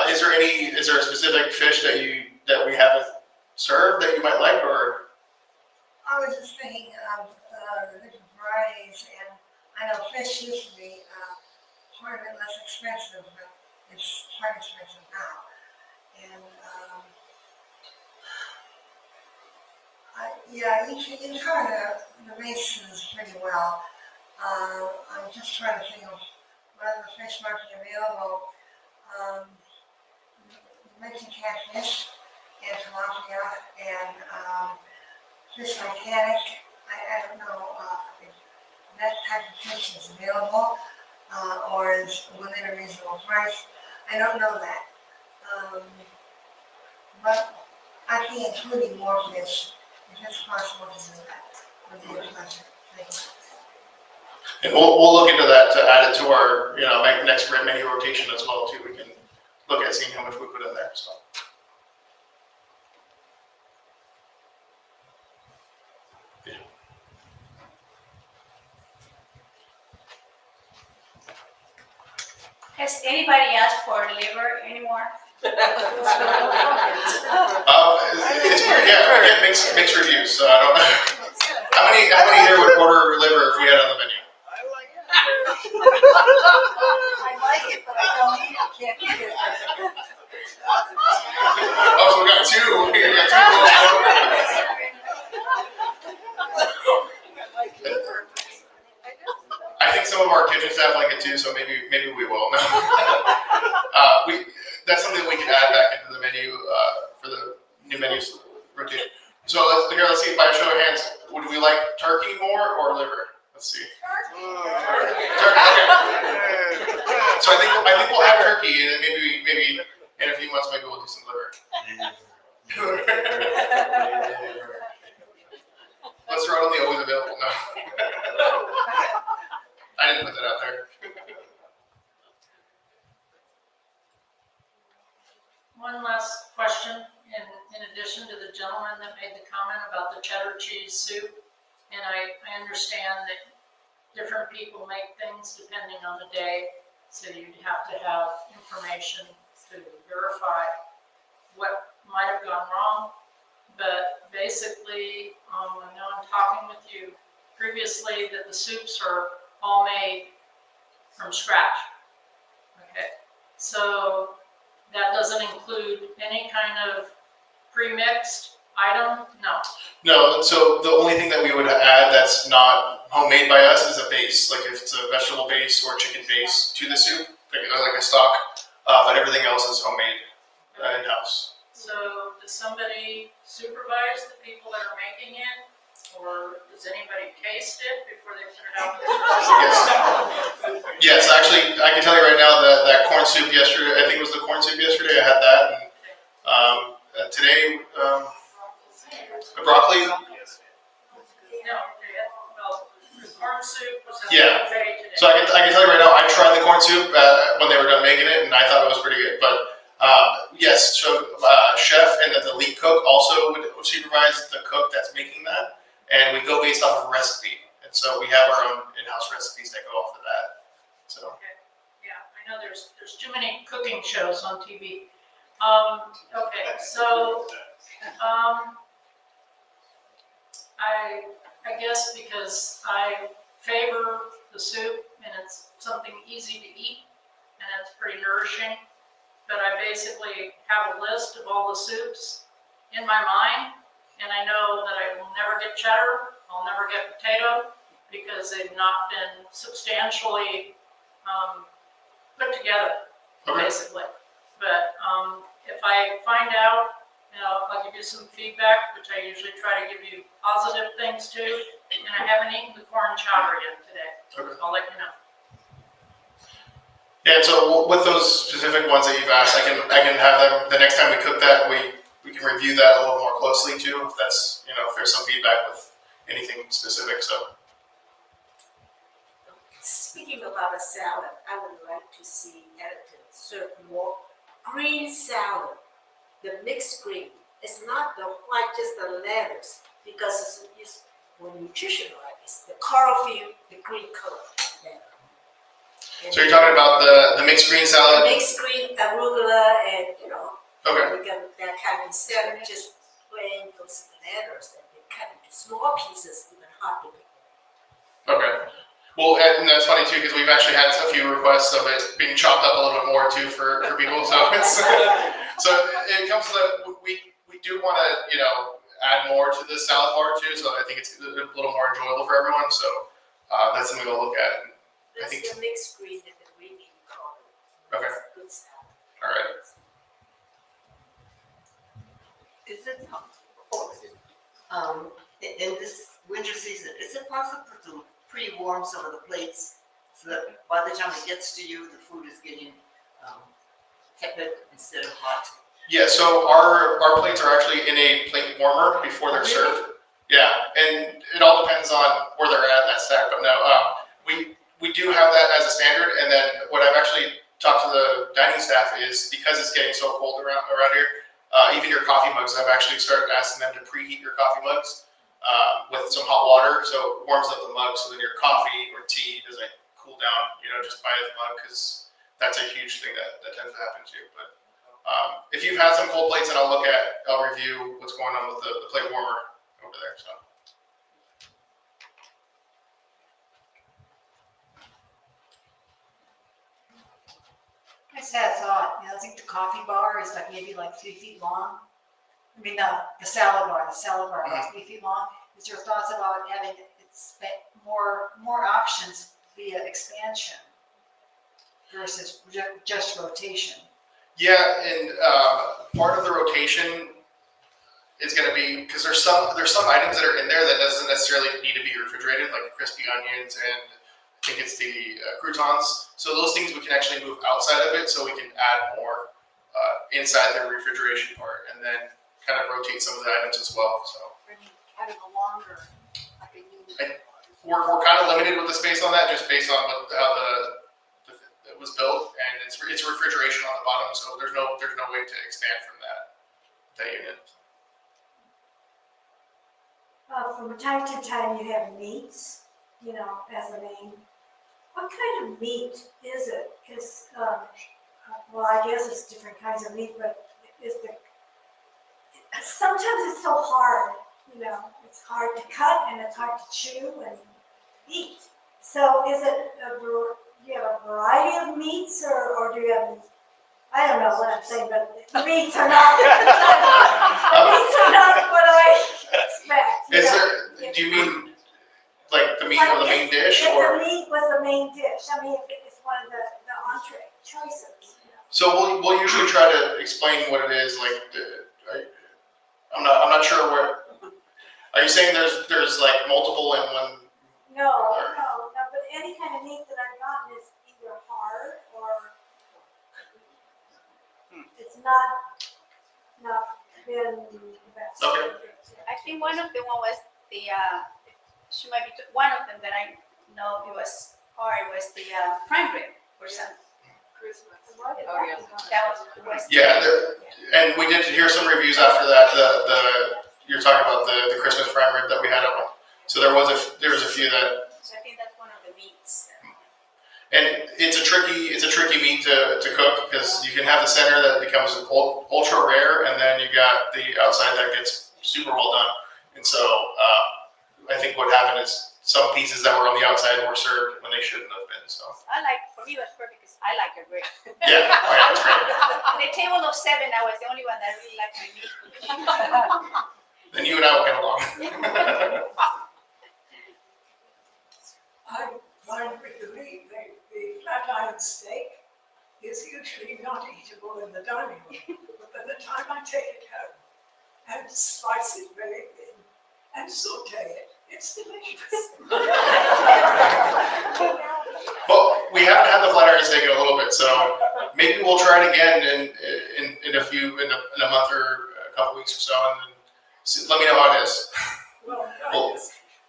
is there a specific fish that we haven't served that you might like, or? I was just thinking of the different varieties, and I know fish used to be quite a bit less expensive, but it's quite expensive now. And you cover the bases pretty well. I'm just trying to think of what other fish might be available. You mentioned catfish and tilapia and fish Titanic. I don't know if that type of fish is available or is within a reasonable price. I don't know that. But I think including more fish, if it's possible to do that, would be a pleasure. Thank you. And we'll look into that to add it to our next menu rotation as well too. We can look at seeing how much we put in there. So. Yeah. Has anybody asked for liver anymore? It's weird. Yeah, we get mixed reviews. So I don't know. How many here would order liver if we had it on the menu? I like it, but I don't eat it. Can't eat it. Oh, so we got two. We got two. I think some of our kitchen staff like it too, so maybe we will. That's something that we can add back into the menu for the new menus rotation. So let's see. By a show of hands, would we like turkey more or liver? Let's see. Turkey. Okay. So I think we'll have turkey, and then maybe in a few months maybe we'll do some liver. Let's throw it on the always available. No. I didn't put that out there. One last question, in addition to the gentleman that made the comment about the cheddar cheese soup, and I understand that different people make things depending on the day, so you'd have to have information to verify what might have gone wrong. But basically, I know I'm talking with you previously that the soups are all made from scratch. Okay, so that doesn't include any kind of pre-mixed item? No. No, so the only thing that we would add that's not homemade by us is a base. Like if it's a vegetable base or chicken base to the soup, like a stock, but everything else is homemade in-house. So does somebody supervise the people that are making it? Or does anybody taste it before they put it out? Yes, actually, I can tell you right now that corn soup yesterday, I think it was the corn soup yesterday, I had that. And today, the broccoli. No, well, the corn soup was in Yeah. the buffet today. So I can tell you right now, I tried the corn soup when they were done making it, and I thought it was pretty good. But yes, so chef and the lead cook also would supervise the cook that's making that. And we go based off of recipe. And so we have our own in-house recipes that go off of that. So. Okay. Yeah, I know there's too many cooking shows on TV. Okay, so I guess because I favor the soup, and it's something easy to eat, and it's pretty nourishing. But I basically have a list of all the soups in my mind, and I know that I will never get cheddar, I'll never get potato, because they've not been substantially put together, Okay. basically. But if I find out, I'll give you some feedback, which I usually try to give you positive things too. And I haven't eaten the corn chowder yet today. Okay. I'll let you know. Yeah, so with those specific ones that you've asked, I can have them the next time we cook that. We can review that a little more closely too. If that's if there's some feedback with anything specific. So Speaking about a salad, I would like to see Atherton serve more green salad. The mixed green. It's not the white, just the lettuce, because it's more nutritional. It's the chlorophyll, the green color. so you're talking about the mixed green salad? Mixed green arugula and Okay. we got that kind of instead of just plain those letters that they cut into small pieces, even hot to pick. Okay. Well, and that's funny too because we've actually had a few requests of it being chopped up a little bit more too for people. So it's so it comes to that we do want to add more to the salad bar too. So I think it's a little more enjoyable for everyone. So that's something we'll look at. I That's think the mixed green and the green bean color. Okay. It's good salad. all right. Is it, in this winter season, is it possible to pre-warm some of the plates so that by the time it gets to you, the food is getting tepid instead of hot? Yeah, so our plates are actually in a plate warmer before they're served. Yeah, and it all depends on where they're at in that stack. But no, we do have that as a standard. And then what I've actually talked to the dining staff is because it's getting so cold around here, even your coffee mugs, I've actually started asking them to preheat your coffee mugs with some hot water, so it warms up the mug, so then your coffee or tea doesn't cool down, just by the mug, because that's a huge thing that tends to happen too. But if you've had some cold plates, then I'll review what's going on with the plate warmer over there. So. I just had a thought, I think the coffee bar is maybe 3 feet long. I mean, the salad bar about 3 feet long. Is there thoughts about having more options via expansion versus just rotation? Yeah, and part of the rotation is going to be because there's some items that are in there that doesn't necessarily need to be refrigerated, like crispy onions and I think it's the croutons. So those things we can actually move outside of it, so we can add more inside the refrigeration part, and then kind of rotate some of the items as well. So Having a longer, we're kind of limited with the space on that, just based on how it was built, and it's refrigeration on the bottom, so there's no way to expand from that unit. From time to time, you have meats, as the main. What kind of meat is it? Well, I guess it's different kinds of meat, but sometimes it's so hard, it's hard to cut and it's hard to chew and eat. So is it, do you have a variety of meats or do you have, I don't know what I'm saying, but the meats are not, what I expect. Do you mean like the meat or the main dish? If Or? the meat was the main dish, I mean, if it's one of the entree choices. So we'll usually try to explain what it is. I'm not sure where. Are you saying there's like multiple in one? No, but any kind of meat that I've gotten is either hard or it's not been the best. Okay. I think one of them was she might be one of them that I know it was hard was the prime rib or something. Christmas. That was Yeah, and we did hear some reviews after that. You're talking about the Christmas prime rib that we had up. So there was a few that. So I think that's one of the meats. And it's a tricky meat to cook because you can have the center that becomes ultra rare, and then you got the outside that gets super well done. And so I think what happened is some pieces that were on the outside were served when they shouldn't have been. So For me, it was perfect because I like a grape. yeah, oh, yeah, it's great. In a table of 7, I was the only one that really liked my meat. Then you and I will get along. I find with the meat, the flat iron steak is usually not eatable in the dining room. But by the time I take it home and slice it very thin and saute it, it's delicious. Well, we haven't had the flat iron steak in a little bit, so maybe we'll try it again in a month or a couple weeks or so, and then let me know how it is. Well, Cool.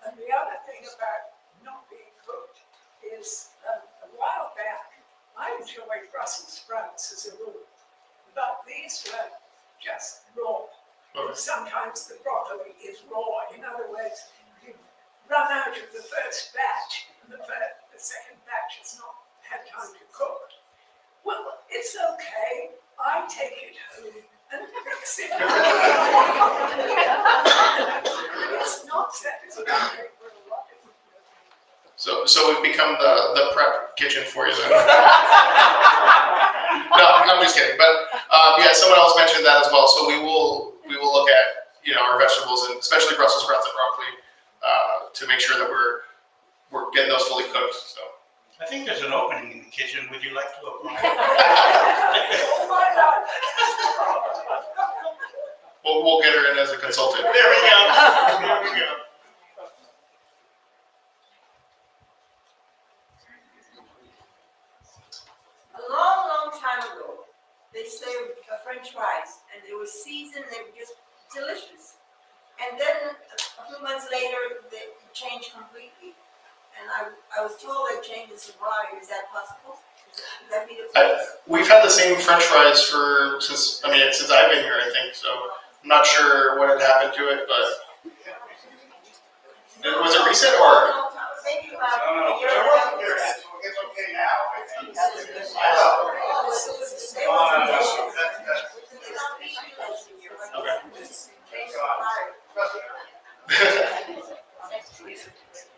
and the other thing about not being cooked is a while back, I enjoyed Brussels sprouts as a rule, but these were just raw. Okay. Sometimes the broccoli is raw. In other words, you run out of the first batch, and the second batch has not had time to cook. Well, it's okay. I take it home and fix it. It's not satisfactory for a lot of people. So we've become the prep kitchen for you then. No, I'm just kidding. But yeah, someone else mentioned that as well. So we will look at our vegetables and especially Brussels sprouts and broccoli to make sure that we're getting those fully cooked. So I think there's an opening in the kitchen. Would you like to apply? we'll get her in as a consultant. There we go. There we go. A long, long time ago, they served French fries, and they were seasoned, they were just delicious. And then a few months later, they changed completely. And I was told they changed the supplier. Is that possible? Would that be the case? We've had the same French fries since I've been here, I think. So I'm not sure what had happened to it, but was it recent or? Maybe about No, a year it ago. wasn't there. It's okay now, I think.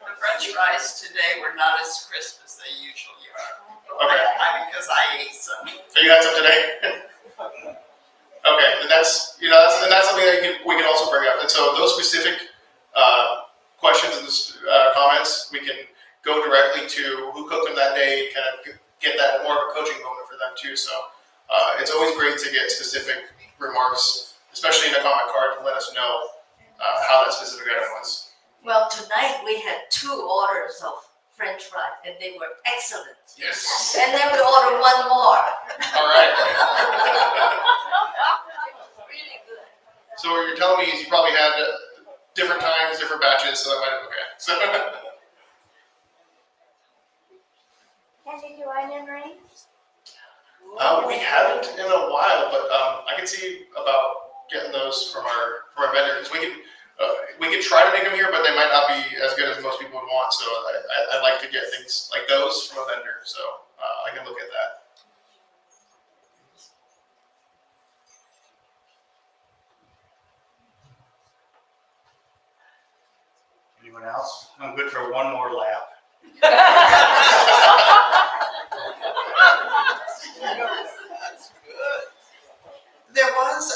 The French fries today were not as crisp as they usually are. Okay. Because I ate some. So you had some today? Okay, and that's something that we can also bring up. And so those specific questions and comments, we can go directly to who cooked them that day, kind of get that more of a coaching moment for them too. So it's always great to get specific remarks, especially in a comment card, to let us know how that specific item was. Well, tonight we had 2 orders of French fries, and they were excellent. Yes. And then we ordered 1 more. All right. Really good. So what you're telling me is you probably had different times, different batches, so that might okay. So Can you do onion rings? we haven't in a while, but I can see about getting those from our vendors. We can try to make them here, but they might not be as good as most people would want. So I'd like to get things like those from a vendor. So I can look at that. Anyone else? I'm good for one more lap. There was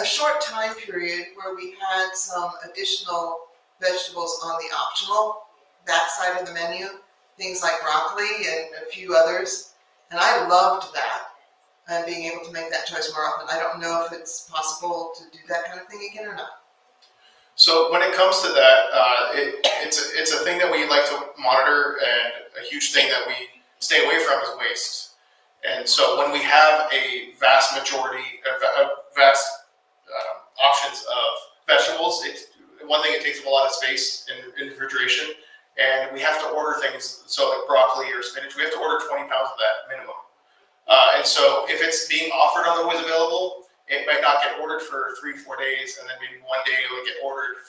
a short time period where we had some additional vegetables on the optional back side of the menu, things like broccoli and a few others, and I loved that. And being able to make that choice more often. I don't know if it's possible to do that kind of thing again or not. So when it comes to that, it's a thing that we like to monitor, and a huge thing that we stay away from is waste. And so when we have a vast options of vegetables, one thing, it takes up a lot of space in refrigeration, and we have to order things. So like broccoli or spinach, we have to order 20 pounds of that minimum. And so if it's being offered otherwise available, it might not get ordered for 3-4 days, and then maybe one day it would get ordered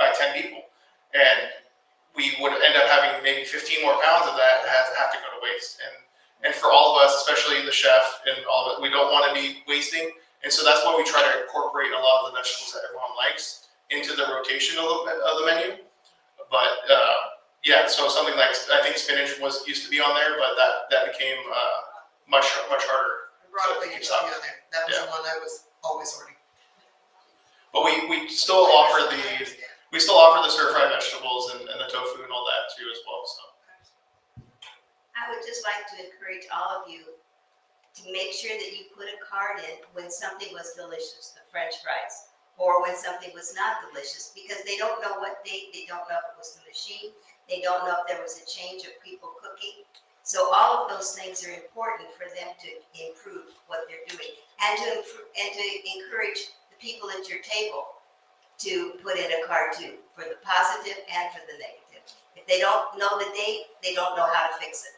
by 10 people. And we would end up having maybe 15 more pounds of that have to go to waste. And for all of us, especially the chef and all of it, we don't want to be wasting. And so that's why we try to incorporate a lot of the vegetables that everyone likes into the rotation of the menu. But Yeah, so something like, I think spinach used to be on there, but that became much harder. Broccoli used to be on there. That was the one I was always ordering. But we still offer the stir fry vegetables and the tofu and all that too as well. So I would just like to encourage all of you to make sure that you put a card in when something was delicious, the French fries, or when something was not delicious, because they don't know what date, they don't know if it was the machine, they don't know if there was a change of people cooking. So all of those things are important for them to improve what they're doing, and to encourage the people at your table to put in a card too, for the positive and for the negative. If they don't know the date, they don't know how to fix it.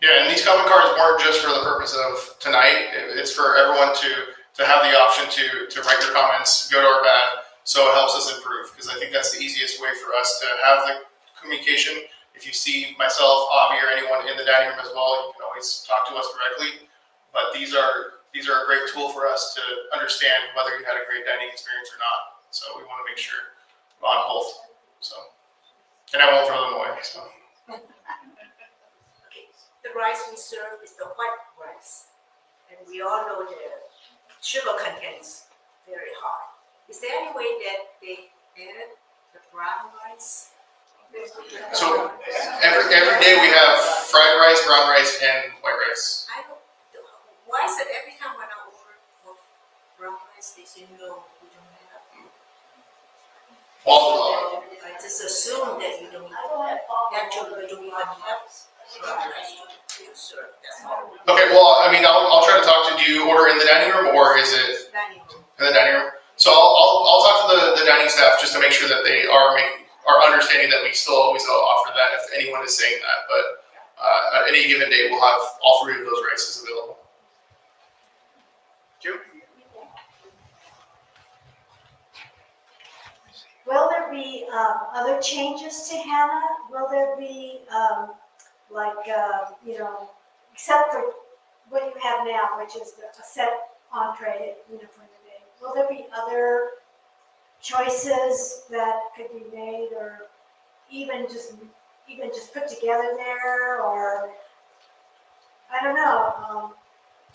yeah, and these comment cards weren't just for the purpose of tonight. It's for everyone to have the option to write your comments, good or bad, so it helps us improve. Because I think that's the easiest way for us to have the communication. If you see myself, Avi, or anyone in the dining room as well, you can always talk to us directly. But these are a great tool for us to understand whether you had a great dining experience or not. So we want to make sure we're on both. So, and I won't throw them away. So. Okay, the rice we serve is the white rice, and we all know the sugar content is very high. Is there any way that they add the brown rice? So every day we have fried rice, brown rice, and white rice. I don't. Why is it every time when I order for brown rice, they say no, we don't have. Well, I just assume that you don't have. Actually, you don't even have brown rice to serve. That's all. okay, well, I mean, I'll try to talk to. Do you order in the dining room or is it Dining room. in the dining room? So I'll talk to the dining staff just to make sure that they are understanding that we still always offer that if anyone is saying that. But at any given day, we'll have all three of those rices available. Thank you. Will there be other changes to Hannah? Will there be except for what you have now, which is a set entree, for the day? Will there be other choices that could be made, or even just put together there, or I don't know.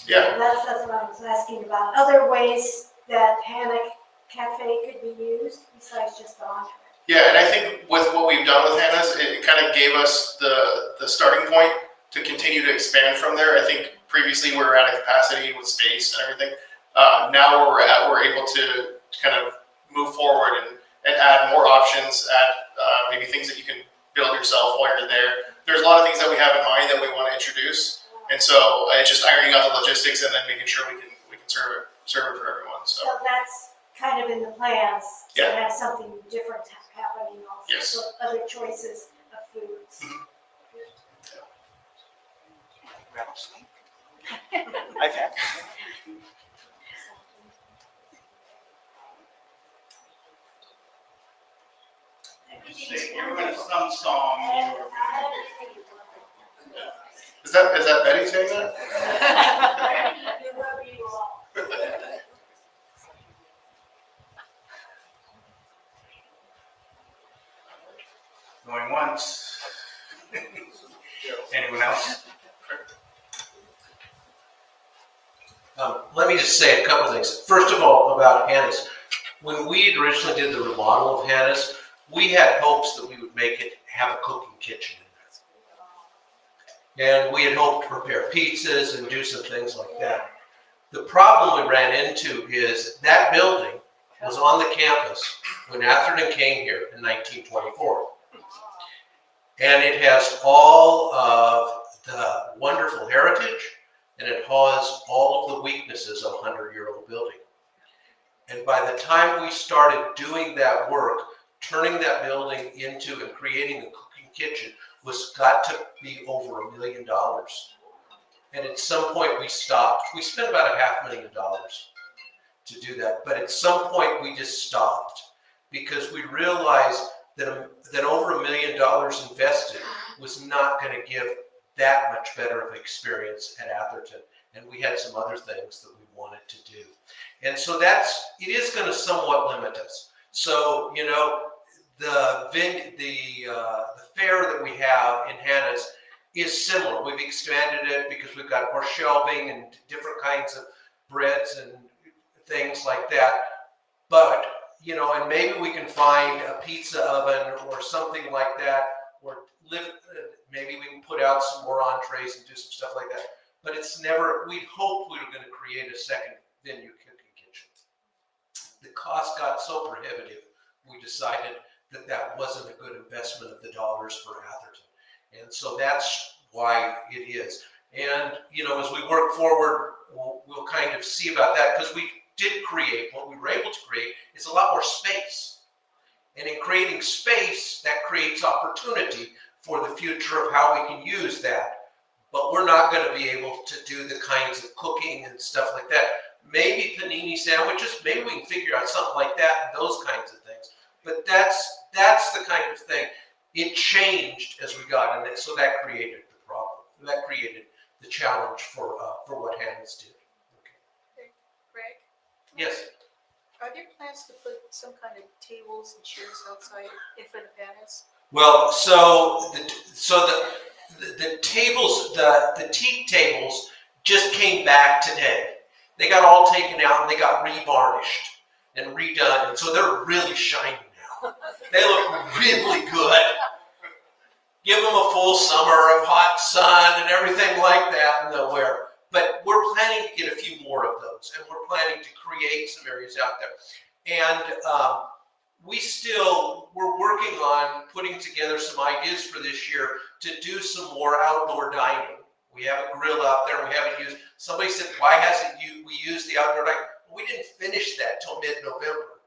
Yeah. That's what I was asking about. Other ways that Hannah Cafe could be used besides just the entree. Yeah, and I think with what we've done with Hannah's, it kind of gave us the starting point to continue to expand from there. I think previously we were at a capacity with space and everything. Now where we're at, we're able to kind of move forward and add more options, add maybe things that you can build yourself while you're there. There's a lot of things that we have in mind that we want to introduce, and so it's just ironing out the logistics and then making sure we can serve it for everyone. So That's kind of in the plans to Yeah. have something different happening also. Yes. So other choices of foods. Mhm. I've had. Everyone has some song. is that Betty saying that? Going once. Anyone else? Let me just say a couple things. First of all, about Hannah's. When we originally did the remodel of Hannah's, we had hopes that we would make it have a cooking kitchen in there. And we had hoped to prepare pizzas and do some things like that. The problem we ran into is that building was on the campus when Atherton came here in 1924. And it has all of the wonderful heritage, and it has all of the weaknesses of a 100-year-old building. And by the time we started doing that work, turning that building into and creating a cooking kitchen was got to be over $1 million. And at some point we stopped. We spent about $500,000 to do that, but at some point we just stopped because we realized that over $1 million invested was not going to give that much better of an experience at Atherton. And we had some other things that we wanted to do. And so it is going to somewhat limit us. So, the fair that we have in Hannah's is similar. We've expanded it because we've got more shelving and different kinds of breads and things like that. But, you know, and maybe we can find a pizza oven or something like that, or maybe we can put out some more entrees and do some stuff like that. But it's never, we hoped we were going to create a second venue cooking kitchen. The cost got so prohibitive, we decided that that wasn't a good investment of the dollars for Atherton. And so that's why it is. And, you know, as we work forward, we'll kind of see about that, because we did create, what we were able to create is a lot more space. And in creating space, that creates opportunity for the future of how we can use that. But we're not going to be able to do the kinds of cooking and stuff like that. Maybe panini sandwiches, maybe we can figure out something like that and those kinds of things. But that's the kind of thing. It changed as we got in it, so that created the problem. That created the challenge for what Hannah's did. Okay. Greg? Yes. Are there plans to put some kind of tables and chairs outside in front of Hannah's? Well, so the tables, the teak tables just came back today. They got all taken out and they got revarnished and redone, and so they're really shiny now. They look really good. Give them a full summer of hot sun and everything like that, and they'll wear. But we're planning to get a few more of those, and we're planning to create some areas out there. And we're working on putting together some ideas for this year to do some more outdoor dining. We have a grill out there we haven't used. Somebody said, why hasn't we used the outdoor dining? Well, we didn't finish that till mid-November.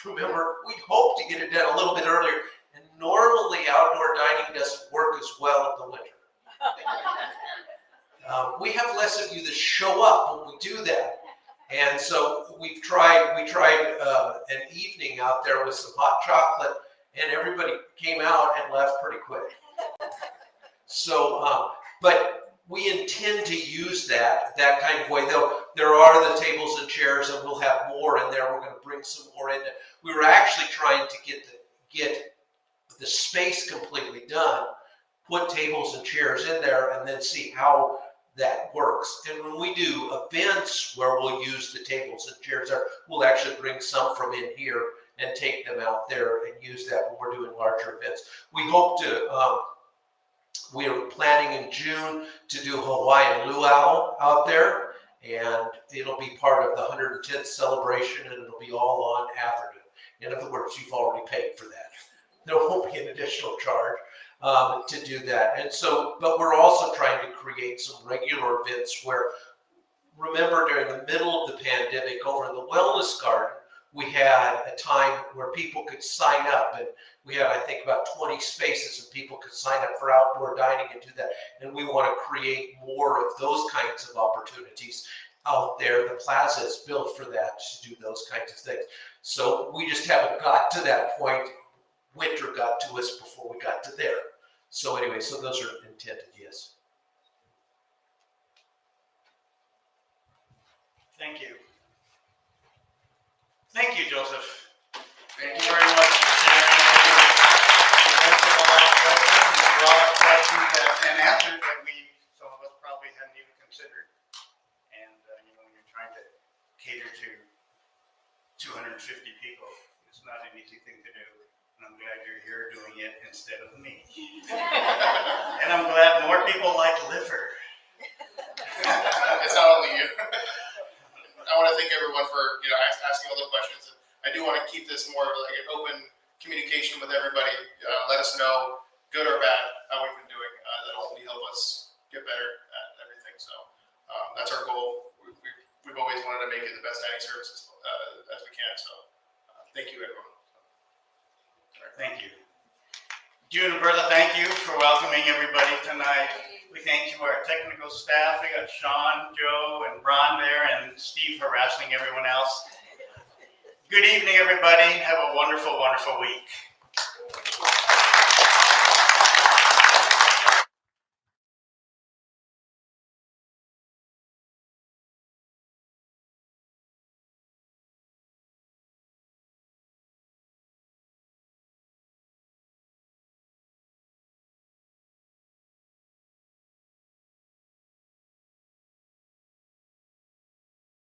Remember, we hoped to get it done a little bit earlier. And normally outdoor dining doesn't work as well in the winter. We have less of you that show up when we do that. And so we tried an evening out there with some hot chocolate, and everybody came out and left pretty quick. So, but we intend to use that kind of way. Though there are the tables and chairs, and we'll have more in there. We're going to bring some more in. We were actually trying to get the space completely done, put tables and chairs in there, and then see how that works. And when we do events where we'll use the tables and chairs there, we'll actually bring some from in here and take them out there and use that when we're doing larger events. We hope to, we are planning in June to do Hawaiian luau out there, and it'll be part of the 110th celebration, and it'll be all on Atherton. In other words, you've already paid for that. There won't be an additional charge to do that. And so, but we're also trying to create some regular events where, remember during the middle of the pandemic over in the Wellness Garden, we had a time where people could sign up, and we had, I think, about 20 spaces, and people could sign up for outdoor dining and do that. And we want to create more of those kinds of opportunities out there. The plaza is built for that, to do those kinds of things. So we just haven't got to that point. Winter got to us before we got to there. So anyway, so those are intended, yes. Thank you. Thank you, Joseph. Thank you very much for sharing. You brought up questions and answers that some of us probably hadn't even considered. And you know, when you're trying to cater to 250 people, it's not an easy thing to do. And I'm glad you're here doing it instead of me. And I'm glad more people like liver. It's not only you. I want to thank everyone for asking all the questions. I do want to keep this more of like an open communication with everybody. Let us know, good or bad, how we've been doing. That'll only help us get better at everything. So that's our goal. We've always wanted to make it the best dining services as we can. So thank you, everyone. Thank you. June and Bertha, thank you for welcoming everybody tonight. We thank you, our technical staff. We got Sean, Joe, and Ron there, and Steve harassing everyone else. Good evening, everybody. Have a wonderful, wonderful week.